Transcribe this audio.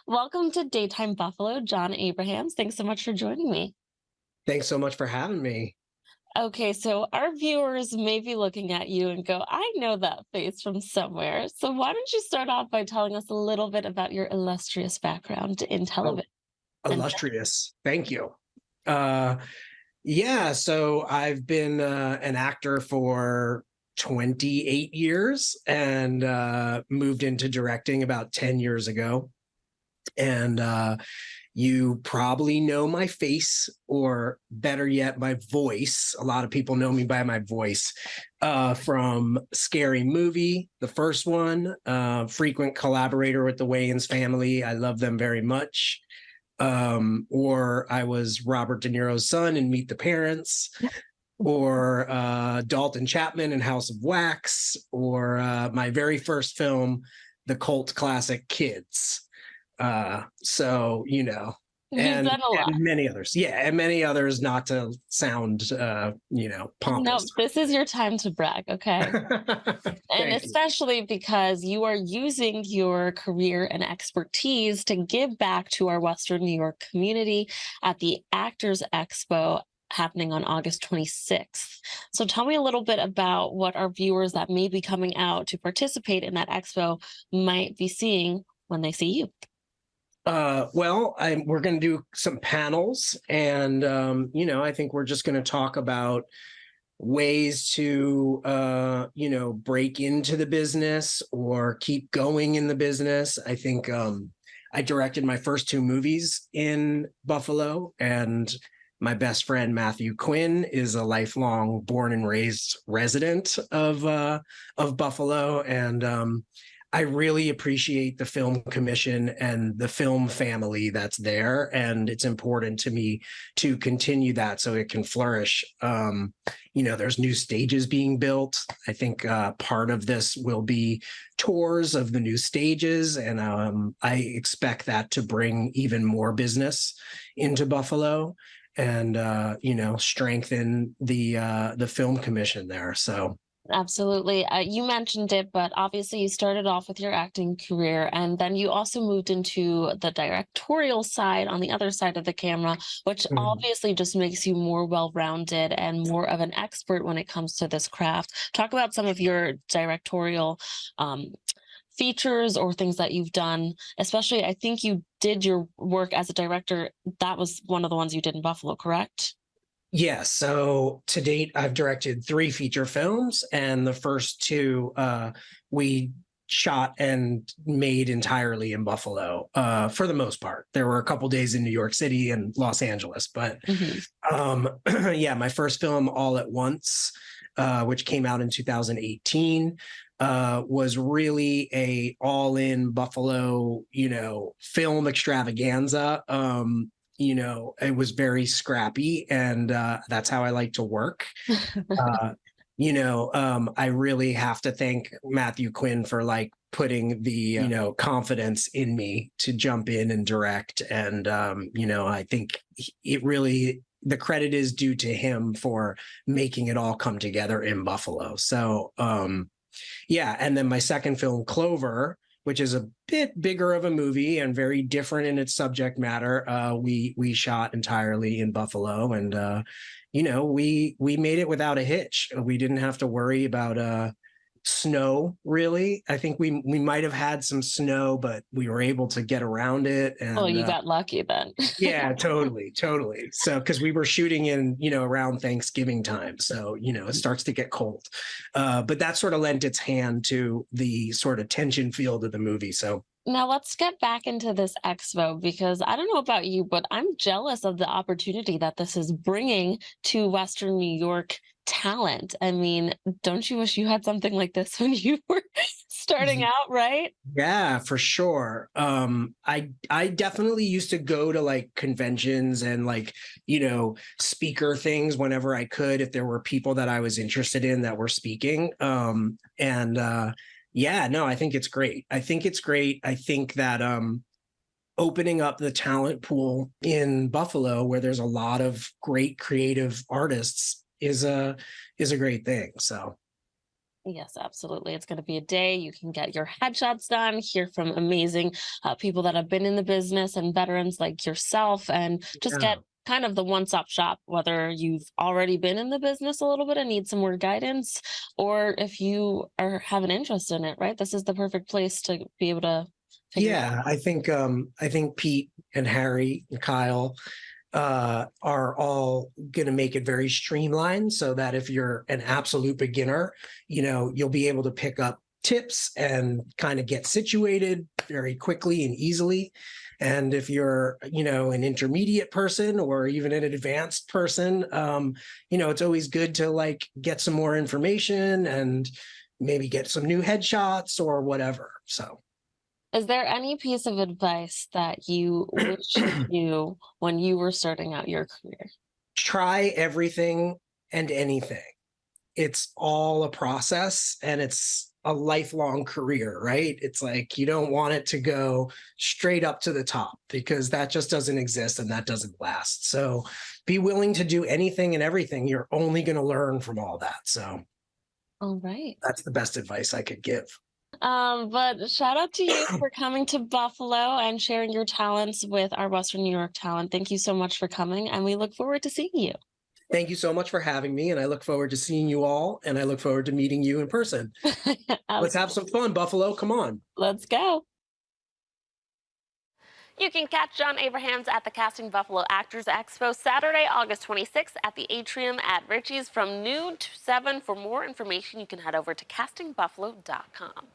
Welcome to Daytime Buffalo, John Abrahams. Thanks so much for joining me. Thanks so much for having me. Okay, so our viewers may be looking at you and go, I know that face from somewhere. So why don't you start off by telling us a little bit about your illustrious background in Oh, television and film? illustrious. Thank you. Uh, yeah, so I've been an actor for 28 years and moved into directing about 10 years ago. And you probably know my face, or better yet, my voice. A lot of people know me by my voice from Scary Movie, the first one, frequent collaborator with the Wayans family. I love them very much. Or I was Robert De Niro's son in Meet the Parents, or Dalton Chapman in House of Wax, or my very first film, the cult classic Kids. So, You've and done a lot. many others. Yeah, and many others, not to sound No, pompous. this is your time to brag, okay? And Thank you. especially because you are using your career and expertise to give back to our Western New York community at the Actors Expo happening on August 26th. So tell me a little bit about what our viewers that may be coming out to participate in that expo might be seeing when they see you. We're going to do some panels, and I think we're just going to talk about ways to break into the business or keep going in the business. I think I directed my first two movies in Buffalo, and my best friend Matthew Quinn is a lifelong born and raised resident of Buffalo, and I really appreciate the film commission and the film family that's there. And it's important to me to continue that so it can flourish. There's new stages being built. I think part of this will be tours of the new stages. And I expect that to bring even more business into Buffalo and, strengthen the film commission there. So, Absolutely. You mentioned it, but obviously you started off with your acting career and then you also moved into the directorial side on the other side of the camera, which mhm. obviously just makes you more well-rounded and more of an expert when it comes to this craft. Talk about some of your directorial um, features or things that you've done, especially I think you did your work as a director. That was one of the ones you did in Buffalo, correct? Yeah, so to date, I've directed three feature films, and the first two we shot and made entirely in Buffalo for the most part. There were a couple days in New York City and Los Angeles, but Hmm. um, yeah, my first film, All at Once, which came out in 2018, was really a all-in Buffalo, film extravaganza. It was very scrappy, and that's how I like to work. Uh, I really have to thank Matthew Quinn for like putting the confidence in me to jump in and direct, and I think it really the credit is due to him for making it all come together in Buffalo. So yeah, and then my second film, Clover, which is a bit bigger of a movie and very different in its subject matter. We shot entirely in Buffalo, and we made it without a hitch. We didn't have to worry about snow, really. I think we might have had some snow, but we were able to get around it, Well, and you got lucky then. yeah, totally, totally. So, because we were shooting in, around Thanksgiving time, so it starts to get cold. But that sort of lent its hand to the sort of tension field of the movie. So, Now let's get back into this expo because I don't know about you, but I'm jealous of the opportunity that this is bringing to Western New York talent. I mean, don't you wish you had something like this when you were starting out, right? yeah, for sure. I definitely used to go to like conventions and like, speaker things whenever I could if there were people that I was interested in that were speaking. And yeah, no, I think it's great. I think it's great. I think that opening up the talent pool in Buffalo where there's a lot of great creative artists is a great thing. So Yes, absolutely. It's going to be a day you can get your headshots done, hear from amazing people that have been in the business and veterans like yourself, and just Yeah. get kind of the one stop shop, whether you've already been in the business a little bit and need some more guidance, or if you have an interest in it, right? This is the perfect place to be able to figure it out. Yeah, I think Pete and Harry and Kyle are all going to make it very streamlined so that if you're an absolute beginner, you'll be able to pick up tips and kind of get situated very quickly and easily. And if you're, an intermediate person or even an advanced person, it's always good to like get some more information and maybe get some new headshots or whatever. So Is there any piece of advice that you wish you knew when you were starting out your career? try everything and anything. It's all a process and it's a lifelong career, right? It's like you don't want it to go straight up to the top because that just doesn't exist and that doesn't last. So be willing to do anything and everything. You're only going to learn from all that. So All right. that's the best advice I could give. But shout out to you for coming to Buffalo and sharing your talents with our Western New York talent. Thank you so much for coming, and we look forward to seeing you. Thank you so much for having me. And I look forward to seeing you all. And I look forward to meeting you in person. Let's have some fun, Buffalo. Come on. Let's go. You can catch John Abrahams at the Casting Buffalo Actors Expo Saturday, August 26th at the Atrium at Ritchie's from noon to 7. For more information, you can head over to castingbuffalo.com.